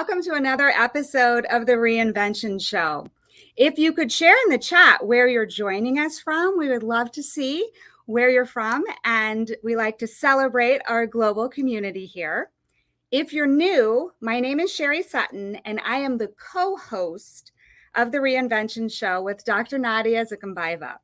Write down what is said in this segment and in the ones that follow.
welcome to another episode of the Reinvention Show. If you could share in the chat where you're joining us from, we would love to see where you're from, and we like to celebrate our global community here. If you're new, my name is Sherri Sutton, and I am the co-host of the Reinvention Show with Dr. Nadia Zikambaeva.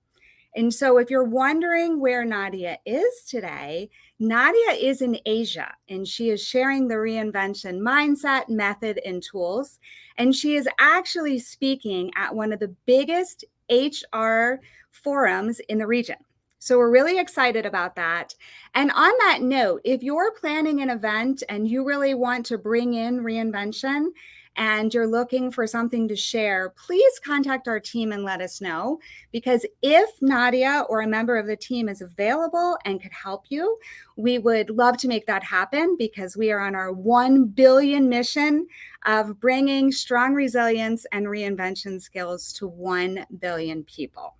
And so if you're wondering where Nadia is today, Nadia is in Asia, and she is sharing the reinvention mindset, method, and tools. And she is actually speaking at one of the biggest HR forums in the region. So we're really excited about that. And on that note, if you're planning an event and you really want to bring in reinvention and you're looking for something to share, please contact our team and let us know. Because if Nadia or a member of the team is available and could help you, we would love to make that happen, because we are on our 1 billion mission of bringing strong resilience and reinvention skills to 1 billion people.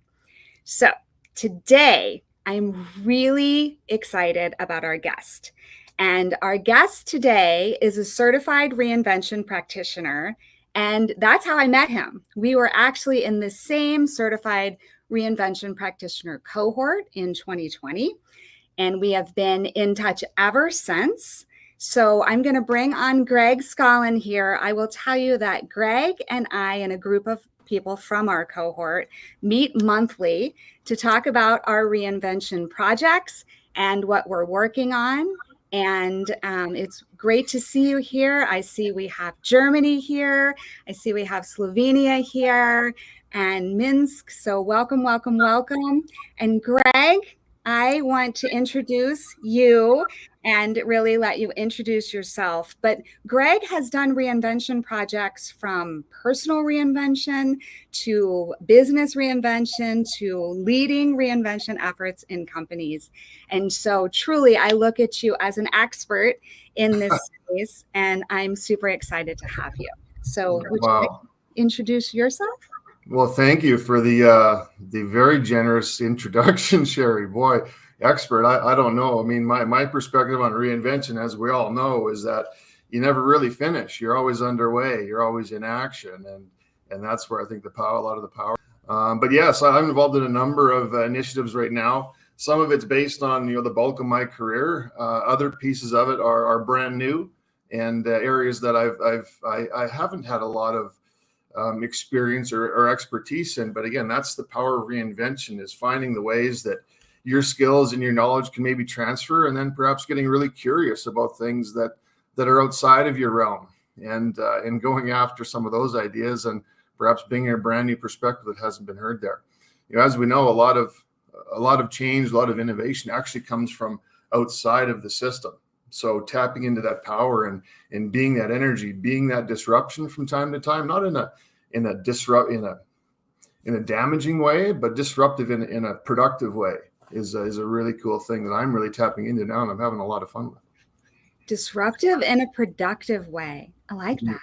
So today, I'm really excited about our guest. And our guest today is a certified reinvention practitioner. And that's how I met him. We were actually in the same certified reinvention practitioner cohort in 2020. And we have been in touch ever since. So I'm going to bring on Greg Scollon here. I will tell you that Greg and I, and a group of people from our cohort, meet monthly to talk about our reinvention projects and what we're working on. And it's great to see you here. I see we have Germany here. I see we have Slovenia here and Minsk. So welcome, welcome, welcome. And Greg, I want to introduce you and really let you introduce yourself. But Greg has done reinvention projects from personal reinvention to business reinvention to leading reinvention efforts in companies. And so truly, I look at you as an expert in this space, and I'm super excited to have you. So would you like to introduce yourself? Well, thank you for the very generous introduction, Sherri. Boy, expert, I don't know. I mean, my perspective on reinvention, as we all know, is that you never really finish. You're always underway. You're always in action, and that's where I think a lot of the power. But yes, I'm involved in a number of initiatives right now. Some of it's based on the bulk of my career. Other pieces of it are brand new, and areas that I haven't had a lot of experience or expertise in. But again, that's the power of reinvention, is finding the ways that your skills and your knowledge can maybe transfer, and then perhaps getting really curious about things that are outside of your realm, and going after some of those ideas, and perhaps bringing a brand new perspective that hasn't been heard there. As we know, a lot of change, a lot of innovation actually comes from outside of the system. So tapping into that power and being that energy, being that disruption from time to time, not in a damaging way, but disruptive in a productive way, is a really cool thing that I'm really tapping into now, and I'm having a lot of fun with. Disruptive in a productive way. I like that.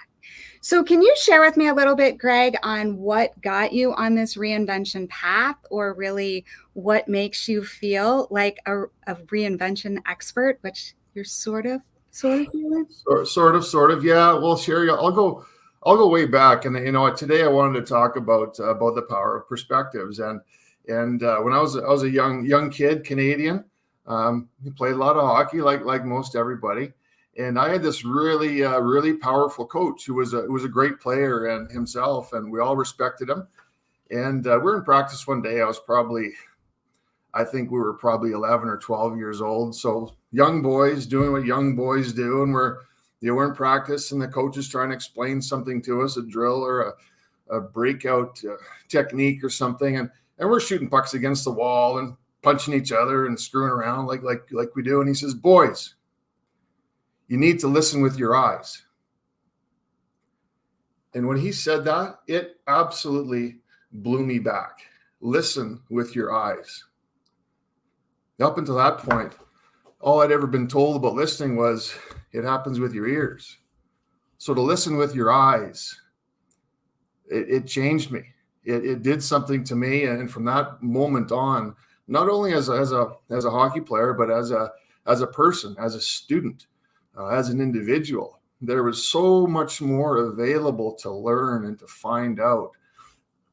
So can you share with me a little bit, Greg, on what got you on this reinvention path, or really what makes you feel like a reinvention expert, which you're sort of feeling? Sort of. Yeah. Well, Sherri, I'll go way back, and today I wanted to talk about the power of perspectives. And when I was a young kid, Canadian, played a lot of hockey like most everybody. And I had this really powerful coach who was a great player and himself, and we all respected him. And we're in practice one day. I think we were probably 11 or 12 years old. So young boys doing what young boys do, and we're in practice, and the coach is trying to explain something to us, a drill or a breakout technique or something, and we're shooting pucks against the wall and punching each other and screwing around like we do. And he says, "Boys, you need to listen with your eyes." And when he said that, it absolutely blew me back. Listen with your eyes. Up until that point, all I'd ever been told about listening was it happens with your ears. So to listen with your eyes, it changed me. It did something to me. And from that moment on, not only as a hockey player, but as a person, as a student, as an individual, there was so much more available to learn and to find out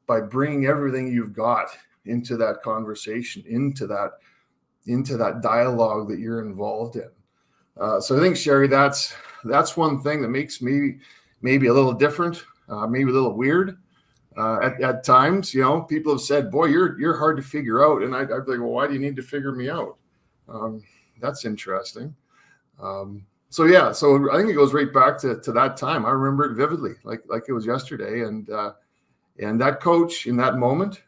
by bringing everything you've got into that conversation, into that dialogue that you're involved in. So I think, Sherri, that's one thing that makes me maybe a little different, maybe a little weird. At times, people have said, "Boy, you're hard to figure out," and I'd be like, "Well, why do you need to figure me out?" That's interesting. So I think it goes right back to that time. I remember it vividly, like it was yesterday. And that coach in that moment,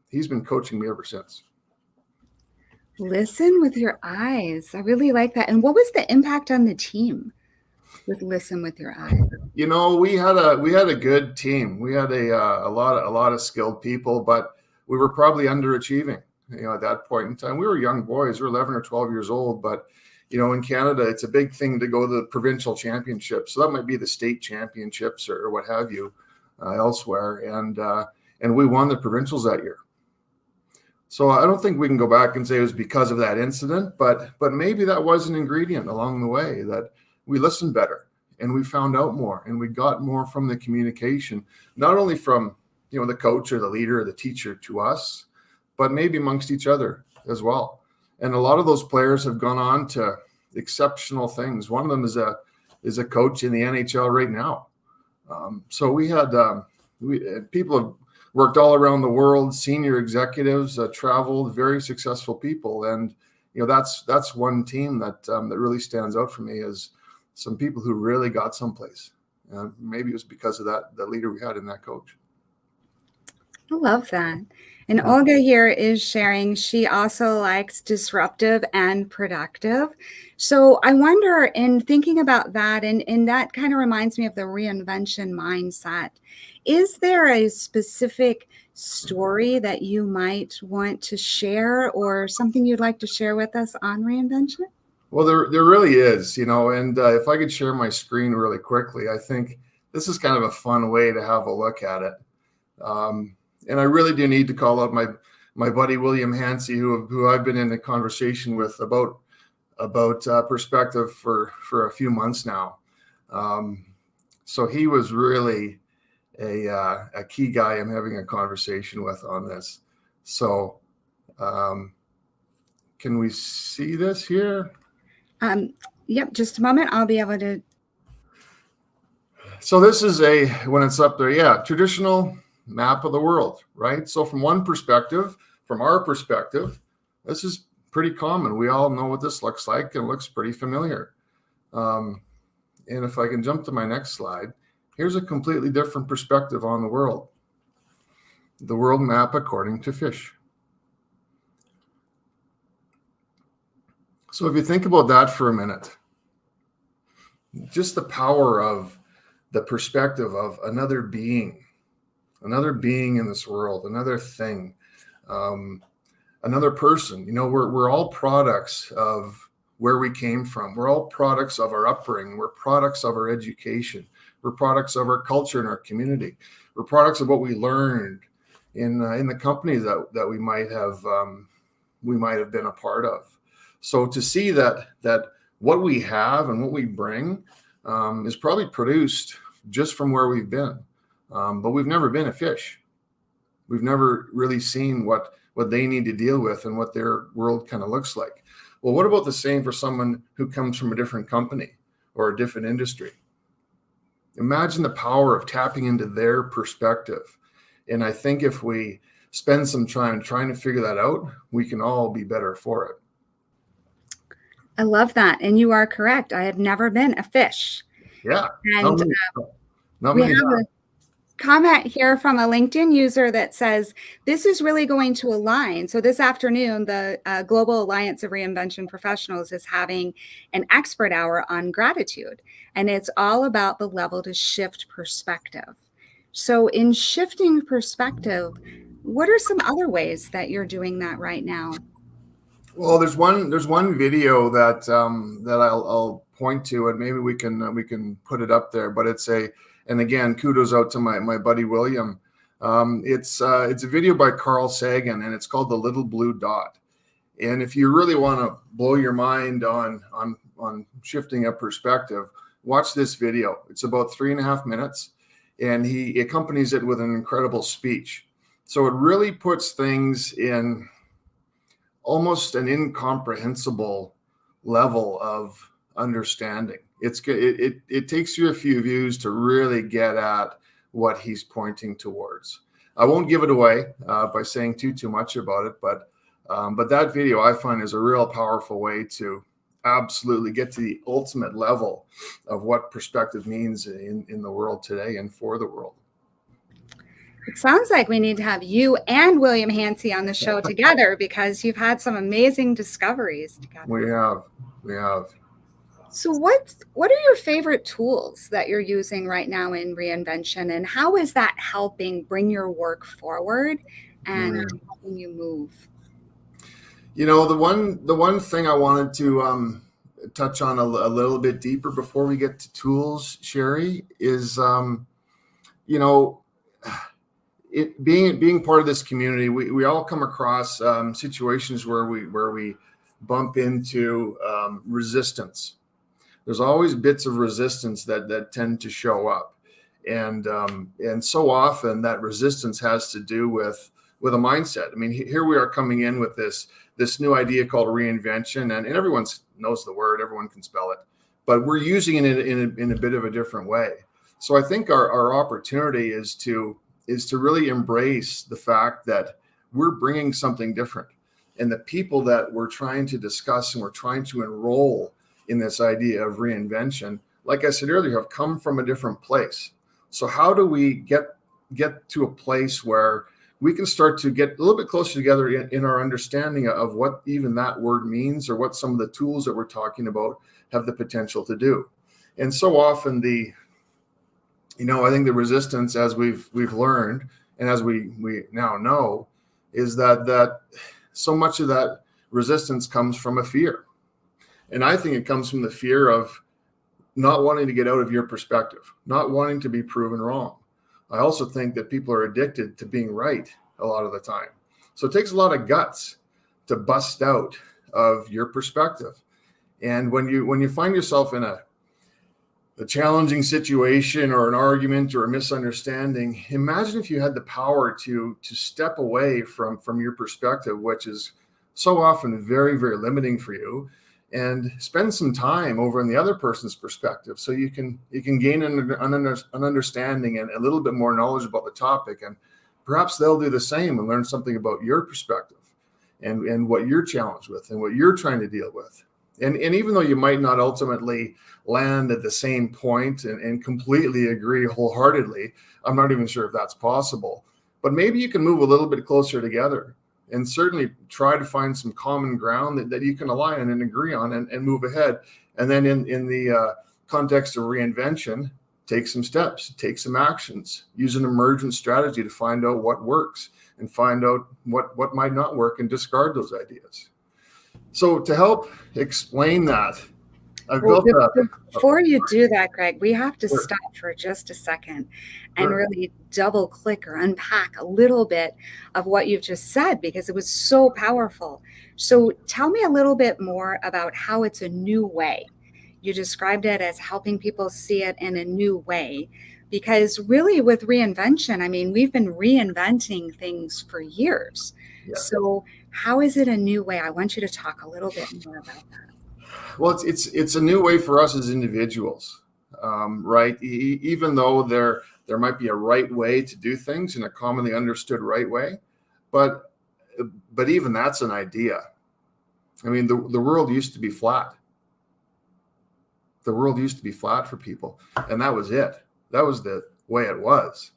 he's been coaching me ever since. Listen with your eyes. I really like that. And what was the impact on the team with listen with your eyes? We had a good team. We had a lot of skilled people, but we were probably underachieving. At that point in time, we were young boys. We were 11 or 12 years old, but in Canada, it's a big thing to go to the provincial championships. So that might be the state championships or what have you elsewhere. And we won the provincials that year. So I don't think we can go back and say it was because of that incident, but maybe that was an ingredient along the way, that we listened better and we found out more and we got more from the communication, not only from, the coach or the leader or the teacher to us, but maybe amongst each other as well. And a lot of those players have gone on to exceptional things. One of them is a coach in the NHL right now. So we had people have worked all around the world, senior executives, traveled, very successful people. And that's one team that really stands out for me, as some people who really got someplace. Maybe it was because of the leader we had in that coach. I love that. And Olga here is sharing she also likes disruptive and productive. So I wonder, in thinking about that, and that kind of reminds me of the reinvention mindset, is there a specific story that you might want to share, or something you'd like to share with us on reinvention? Well, there really is, and if I could share my screen really quickly, I think this is kind of a fun way to have a look at it. And I really do need to call out my buddy William Hansey, who I've been in a conversation with about perspective for a few months now. So he was really a key guy I'm having a conversation with on this. So can we see this here? Yep, just a moment. I'll be able to. So this is when it's up there, traditional map of the world, right? So from our perspective, this is pretty common. We all know what this looks like, and it looks pretty familiar. And if I can jump to my next slide, here's a completely different perspective on the world. The world map according to fish. So if you think about that for a minute, just the power of the perspective of another being in this world, another thing, another person. We're all products of where we came from. We're all products of our upbringing. We're products of our education. We're products of our culture and our community. We're products of what we learned in the companies that we might have been a part of. So to see that what we have and what we bring is probably produced just from where we've been. But we've never been a fish. We've never really seen what they need to deal with and what their world kind of looks like. Well, what about the same for someone who comes from a different company or a different industry? Imagine the power of tapping into their perspective. And I think if we spend some time trying to figure that out, we can all be better for it. I love that. And you are correct. I have never been a fish. Yeah. And we have a comment here from a LinkedIn user that says, this is really going to align. So this afternoon, the Global Alliance of Reinvention Professionals is having an expert hour on gratitude. And it's all about the level to shift perspective. So in shifting perspective, what are some other ways that you're doing that right now? Well, there's one video that I'll point to, and maybe we can put it up there. But and again, kudos out to my buddy William. It's a video by Carl Sagan, and it's called The Little Blue Dot. And if you really want to blow your mind on shifting a perspective, watch this video. It's about 3.5 minutes, and he accompanies it with an incredible speech. So it really puts things in almost an incomprehensible level of understanding. It takes you a few views to really get at what he's pointing towards. I won't give it away by saying too much about it, but that video I find is a real powerful way to absolutely get to the ultimate level of what perspective means in the world today and for the world. It sounds like we need to have you and William Hansey on the show together, because you've had some amazing discoveries together. We have. So what are your favorite tools that you're using right now in Reinvention, and how is that helping bring your work forward and helping you move? You know, the one thing I wanted to touch on a little bit deeper before we get to tools, Sherri, is you know, it being part of this community, we all come across situations where we bump into resistance. There's always bits of resistance that tend to show up, and so often that resistance has to do with a mindset. I mean, here we are coming in with this new idea called reinvention, and everyone knows the word, everyone can spell it, but we're using it in a bit of a different way. So I think our opportunity is to really embrace the fact that we're bringing something different, and the people that we're trying to discuss and we're trying to enroll in this idea of reinvention, like I said earlier, have come from a different place. So how do we get to a place where we can start to get a little bit closer together in our understanding of what even that word means, or what some of the tools that we're talking about have the potential to do? And so often I think the resistance, as we've learned, and as we now know, is that so much of that resistance comes from a fear. And I think it comes from the fear of not wanting to get out of your perspective, not wanting to be proven wrong. I also think that people are addicted to being right a lot of the time. So it takes a lot of guts to bust out of your perspective. And when you find yourself in a challenging situation or an argument or a misunderstanding, imagine if you had the power to step away from your perspective, which is so often very, very limiting for you, and spend some time over in the other person's perspective, so you can gain an understanding and a little bit more knowledge about the topic, and perhaps they'll do the same and learn something about your perspective and what you're challenged with and what you're trying to deal with. And even though you might not ultimately land at the same point and completely agree wholeheartedly, I'm not even sure if that's possible, but maybe you can move a little bit closer together, and certainly try to find some common ground that you can align on and agree on and move ahead. And then in the context of reinvention, take some steps, take some actions, use an emergent strategy to find out what works and find out what might not work, and discard those ideas. So to help explain that, Before you do that, Greg, we have to stop for just a second and really double click or unpack a little bit of what you've just said, because it was so powerful. So tell me a little bit more about how it's a new way. You described it as helping people see it in a new way, because really with reinvention, I mean, we've been reinventing things for years. Yeah. So how is it a new way? I want you to talk a little bit more about that. Well, it's a new way for us as individuals, right? Even though there might be a right way to do things, in a commonly understood right way, but even that's an idea. I mean, the world used to be flat. The world used to be flat for people, and that was it. That was the way it was.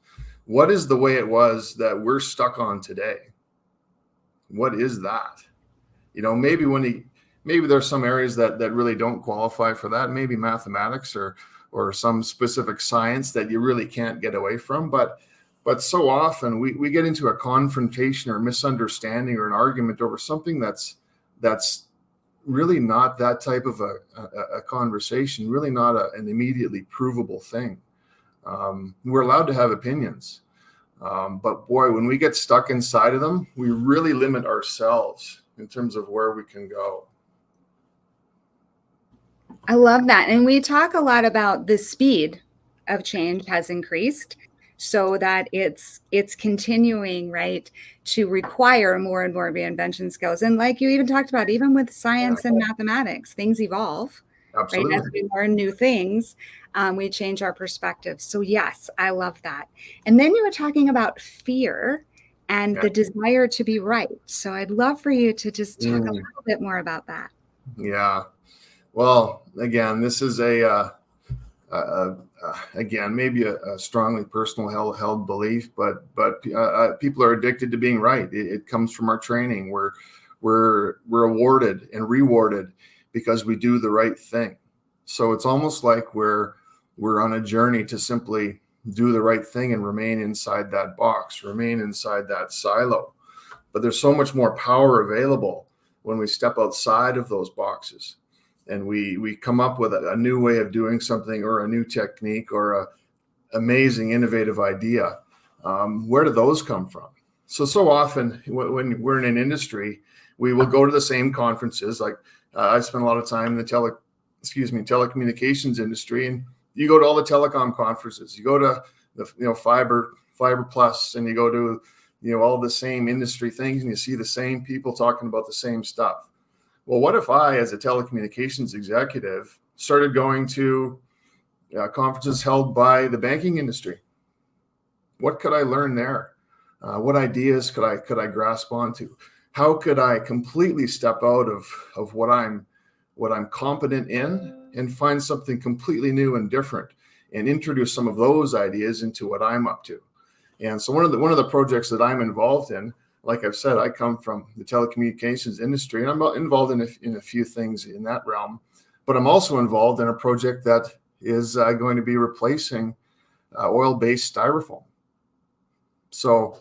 What is the way it was that we're stuck on today? What is that? Maybe there's some areas that really don't qualify for that. Maybe mathematics or some specific science that you really can't get away from. But so often we get into a confrontation or misunderstanding or an argument over something that's really not that type of a conversation, really not an immediately provable thing. We're allowed to have opinions. But boy, when we get stuck inside of them, we really limit ourselves in terms of where we can go. I love that. And we talk a lot about the speed of change has increased so that it's continuing, right, to require more and more reinvention skills. And like you even talked about, even with Yeah, science and mathematics, things evolve, right? As absolutely. we learn new things, we change our perspective. So yes, I love that. And then you were talking about fear and Yeah. the desire to be right. So I'd love for you to just talk a Mm, little bit more about that. yeah. Well, again, this is uh, again, maybe a strongly personal held belief, but people are addicted to being right. It comes from our training. We're awarded and rewarded because we do the right thing. So it's almost like we're on a journey to simply do the right thing and remain inside that box, remain inside that silo. But there's so much more power available when we step outside of those boxes and we come up with a new way of doing something or a new technique or a amazing innovative idea. Where do those come from? So often when we're in an industry, we will go to the same conferences. Like I spent a lot of time in the telecommunications industry, and you go to all the telecom conferences. You go to the fiber plus, and you go to all the same industry things, and you see the same people talking about the same stuff. Well, what if I, as a telecommunications executive, started going to conferences held by the banking industry? What could I learn there? What ideas could I grasp onto? How could I completely step out of what I'm competent in and find something completely new and different and introduce some of those ideas into what I'm up to? And so one of the projects that I'm involved in, like I've said, I come from the telecommunications industry, and I'm involved in a few things in that realm. But I'm also involved in a project that is going to be replacing oil-based styrofoam. So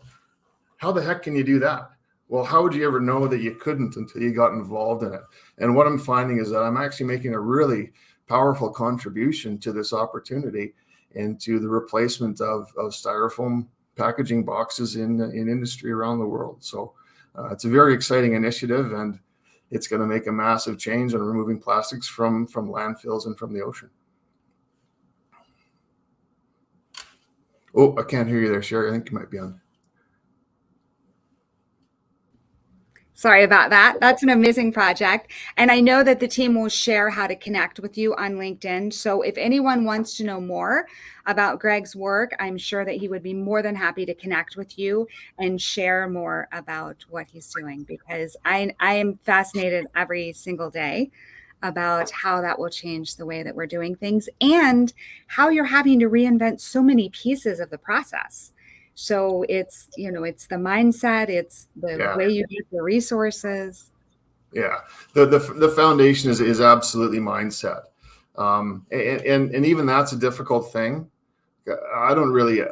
how the heck can you do that? Well, how would you ever know that you couldn't until you got involved in it? And what I'm finding is that I'm actually making a really powerful contribution to this opportunity and to the replacement of styrofoam packaging boxes in industry around the world. So it's a very exciting initiative, and it's going to make a massive change on removing plastics from landfills and from the ocean. Oh, I can't hear you there, Sherri. I think you might be on. Sorry about that. That's an amazing project. And I know that the team will share how to connect with you on LinkedIn. So if anyone wants to know more about Greg's work, I'm sure that he would be more than happy to connect with you and share more about what he's doing, because I am fascinated every single day about how that will change the way that we're doing things and how you're having to reinvent so many pieces of the process. So it's the mindset, it's the Yeah. way you get the resources. Yeah, the foundation is absolutely mindset, and even that's a difficult thing. I don't really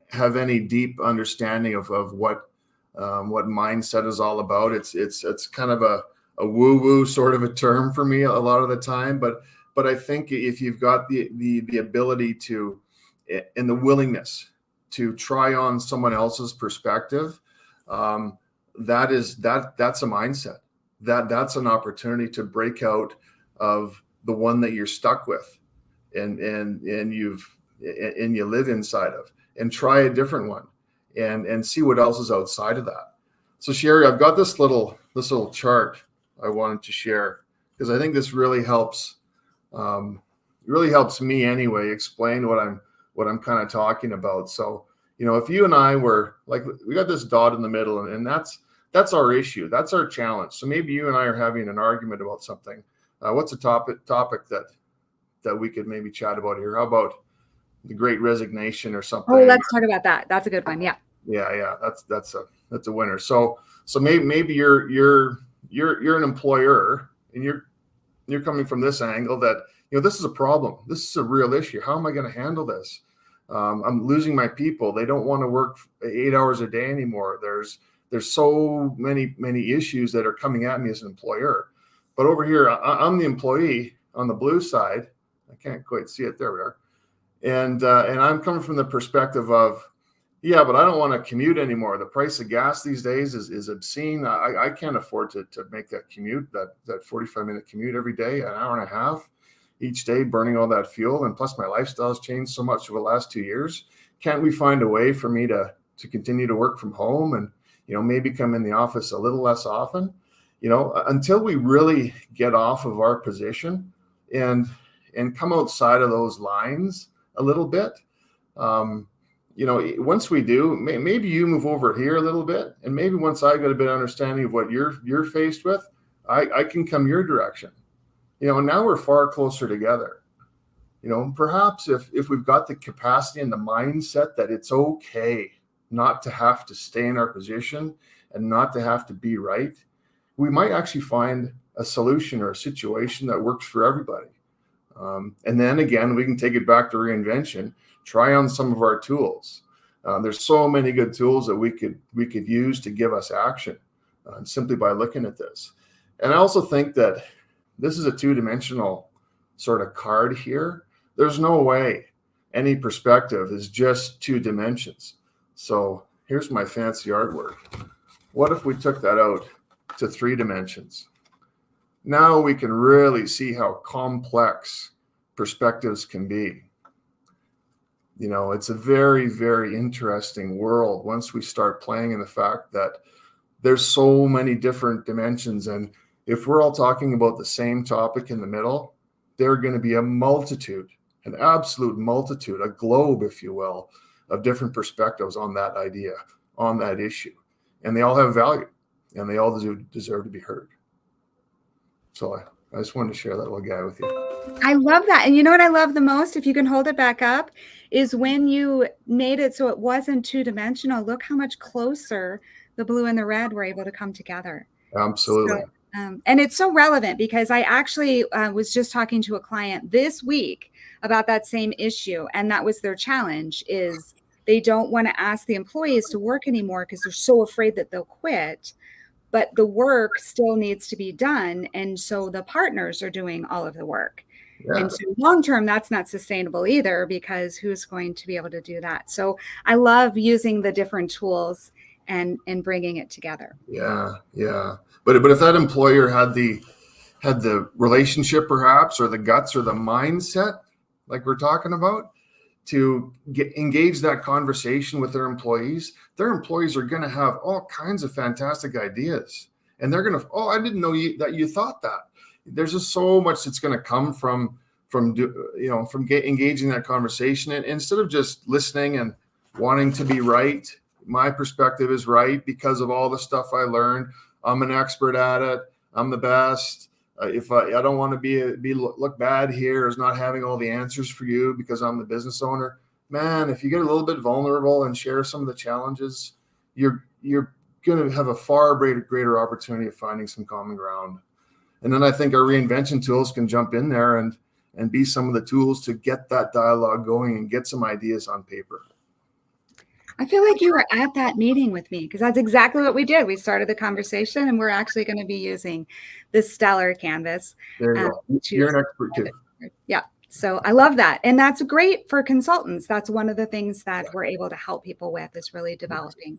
have any deep understanding of what mindset is all about. It's kind of a woo woo sort of a term for me a lot of the time, but I think if you've got the ability to and the willingness to try on someone else's perspective. That's a mindset. That's an opportunity to break out of the one that you're stuck with and you live inside of, and try a different one and see what else is outside of that. So Sherri, I've got this little chart I wanted to share because I think this really helps me anyway explain what I'm kind of talking about. So, if you and I were like, we got this dot in the middle, and that's our issue. That's our challenge. So maybe you and I are having an argument about something. What's a topic that we could maybe chat about here? How about the Great Resignation or something? Oh, let's talk about that. That's a good one. Yeah. Yeah. That's a winner. So maybe you're an employer, and you're coming from this angle that, this is a problem. This is a real issue. How am I going to handle this? I'm losing my people. They don't want to work 8 hours a day anymore. There's so many issues that are coming at me as an employer. But over here, I'm the employee on the blue side. I can't quite see it. There we are. And I'm coming from the perspective of, Yeah, but I don't want to commute anymore. The price of gas these days is obscene. I can't afford to make that commute, that 45-minute commute every day, an hour and a half each day, burning all that fuel. And plus my lifestyle has changed so much over the last 2 years. Can't we find a way for me to continue to work from home and, maybe come in the office a little less often, until we really get off of our position and come outside of those lines a little bit. Once we do, maybe you move over here a little bit, and maybe once I get a bit of understanding of what you're faced with, I can come your direction. And now we're far closer together. Perhaps if we've got the capacity and the mindset that it's okay not to have to stay in our position and not to have to be right, we might actually find a solution or a situation that works for everybody. And then again, we can take it back to reinvention, try on some of our tools. There's so many good tools that we could use to give us action simply by looking at this. And I also think that this is a two-dimensional sort of card here. There's no way any perspective is just 2 dimensions. So here's my fancy artwork. What if we took that out to 3 dimensions? Now we can really see how complex perspectives can be. It's a very, very interesting world once we start playing in the fact that there's so many different dimensions. And if we're all talking about the same topic in the middle, there are going to be a multitude, an absolute multitude, a globe, if you will, of different perspectives on that idea, on that issue. And they all have value, and they all deserve to be heard. So I just wanted to share that little guy with you. I love that. And you know what I love the most, if you can hold it back up, is when you made it so it wasn't 2-dimensional. Look how much closer the blue and the red were able to come together. Absolutely. So, and it's so relevant because I actually was just talking to a client this week about that same issue. And that was their challenge, is they don't want to ask the employees to work anymore because they're so afraid that they'll quit. But the work still needs to be done. And so the partners are doing all of the work. Yeah. And so long term, that's not sustainable either, because who's going to be able to do that? So I love using the different tools and bringing it together. Yeah. But if that employer had the relationship perhaps, or the guts or the mindset, like we're talking about, to engage that conversation with their employees are going to have all kinds of fantastic ideas. And they're going to, I didn't know that you thought that. There's just so much that's going to come from engaging that conversation. And instead of just listening and wanting to be right, my perspective is right because of all the stuff I learned. I'm an expert at it. I'm the best. If I don't want to look bad here as not having all the answers for you because I'm the business owner, man, if you get a little bit vulnerable and share some of the challenges, you're going to have a far greater opportunity of finding some common ground. And then I think our reinvention tools can jump in there and be some of the tools to get that dialogue going and get some ideas on paper. I feel like you were at that meeting with me, because that's exactly what we did. We started the conversation, and we're actually going to be using this Stellar canvas. There you go. You're an expert too. Yeah. So I love that. And that's great for consultants. That's one of the things that we're able to help people with, is really developing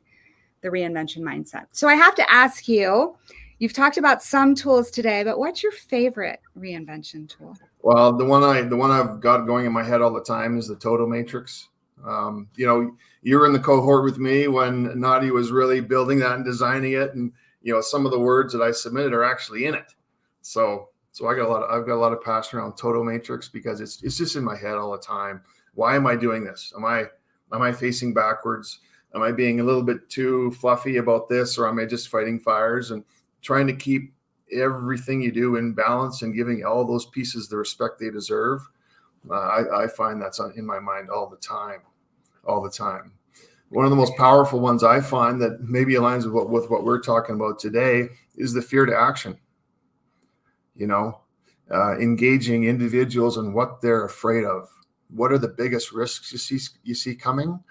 the reinvention mindset. So I have to ask you, you've talked about some tools today, but what's your favorite reinvention tool? Well, the one I've got going in my head all the time is the Toto Matrix. You were in the cohort with me when Nadi was really building that and designing it, and some of the words that I submitted are actually in it. So I've got a lot of passion around Toto Matrix because it's just in my head all the time. Why am I doing this? Am I facing backwards? Am I being a little bit too fluffy about this, or am I just fighting fires? And trying to keep everything you do in balance and giving all those pieces the respect they deserve. I find that's in my mind all the time. One of the most powerful ones I find that maybe aligns with what we're talking about today is the fear to action. Engaging individuals in what they're afraid of. What are the biggest risks you see coming?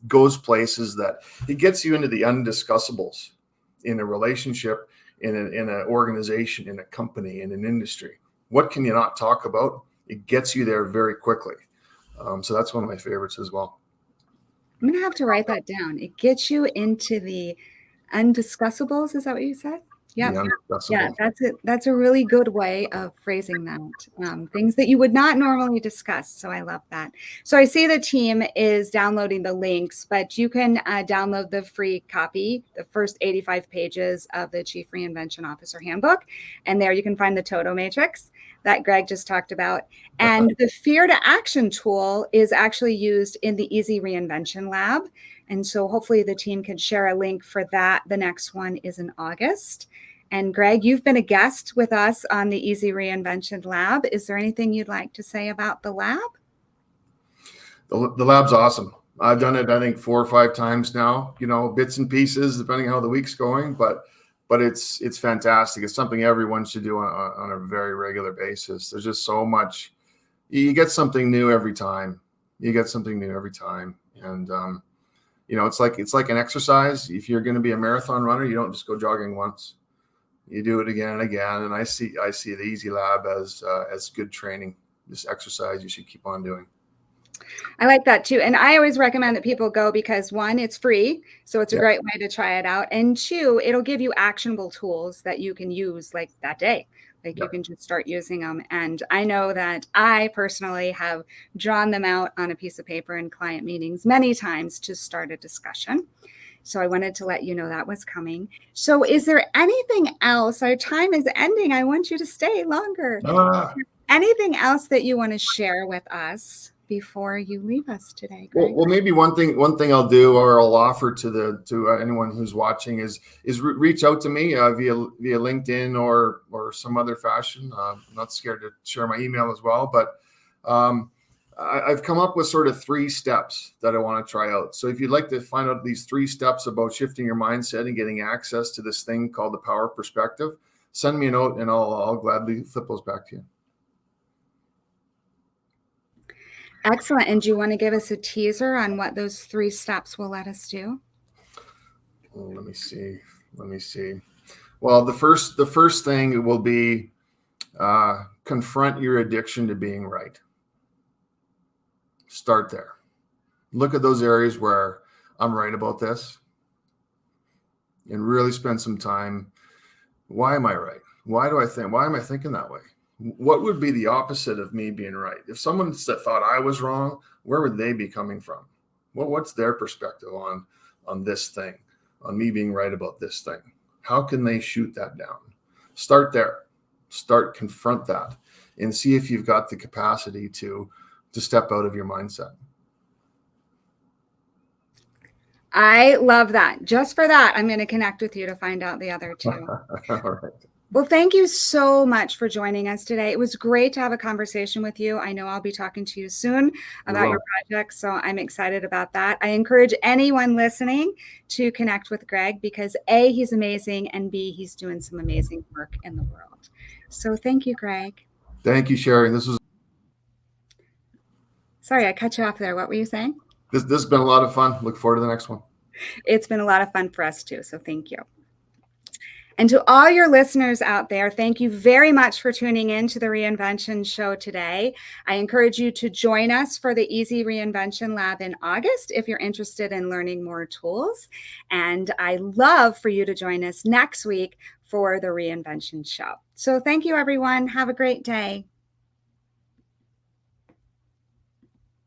Goes places that it gets you into the undiscussables in a relationship, in an organization, in a company, in an industry. What can you not talk about? It gets you there very quickly. So that's one of my favorites as well. I'm going to have to write that down. It gets you into the undiscussables. Is that what you said? Yeah. The Yeah, undiscussable. that's a really good way of phrasing that. Things that you would not normally discuss. So I love that. So I see the team is downloading the links, but you can download the free copy, the first 85 pages of the Chief Reinvention Officer Handbook. And there you can find the Toto Matrix that Greg just talked about. And the Fear to Action tool is actually used in the Easy Reinvention Lab. And so hopefully the team can share a link for that. The next one is in August. And Greg, you've been a guest with us on the Easy Reinvention Lab. Is there anything you'd like to say about the lab? The lab's awesome. I've done it, I think, 4 or 5 times now, bits and pieces, depending on how the week's going, but it's fantastic. It's something everyone should do on a very regular basis. There's just so much, you get something new every time. And, it's like an exercise. If you're going to be a marathon runner, you don't just go jogging once. You do it again and again. And I see the Easy Lab as good training. This exercise you should keep on doing. I like that too. And I always recommend that people go because 1, it's free. So it's a great way to try it out. And 2, it'll give you actionable tools that you can use like that day. Like you can just start using them. And I know that I personally have drawn them out on a piece of paper in client meetings many times to start a discussion. So I wanted to let you know that was coming. So is there anything else? Our time is ending. I want you to stay longer. Anything else that you want to share with us before you leave us today, Greg? Well, maybe one thing I'll do, or I'll offer to anyone who's watching is reach out to me via LinkedIn or some other fashion. I'm not scared to share my email as well, but I've come up with sort of 3 steps that I want to try out. So if you'd like to find out these 3 steps about shifting your mindset and getting access to this thing called the power of perspective, send me a note and I'll gladly flip those back to you. Excellent. And do you want to give us a teaser on what those 3 steps will let us do? Oh, let me see. Well, the first thing will be confront your addiction to being right. Start there. Look at those areas where I'm right about this and really spend some time. Why am I right? Why am I thinking that way? What would be the opposite of me being right? If someone thought I was wrong, where would they be coming from? What's their perspective on this thing, on me being right about this thing? How can they shoot that down? Start there. Confront that and see if you've got the capacity to step out of your mindset. I love that. Just for that, I'm going to connect with you to find out the other 2. All right. Well, thank you so much for joining us today. It was great to have a conversation with you. I know I'll be talking to you soon about your project, so I'm excited about that. I encourage anyone listening to connect with Greg because A, he's amazing, and B, he's doing some amazing work in the world. So thank you, Greg. Thank you, Sherri. Sorry, I cut you off there. What were you saying? This has been a lot of fun. Look forward to the next one. It's been a lot of fun for us too, so thank you. And to all your listeners out there, thank you very much for tuning in to the Reinvention Show today. I encourage you to join us for the Easy Reinvention Lab in August if you're interested in learning more tools. And I love for you to join us next week for the Reinvention Show. So thank you, everyone. Have a great day.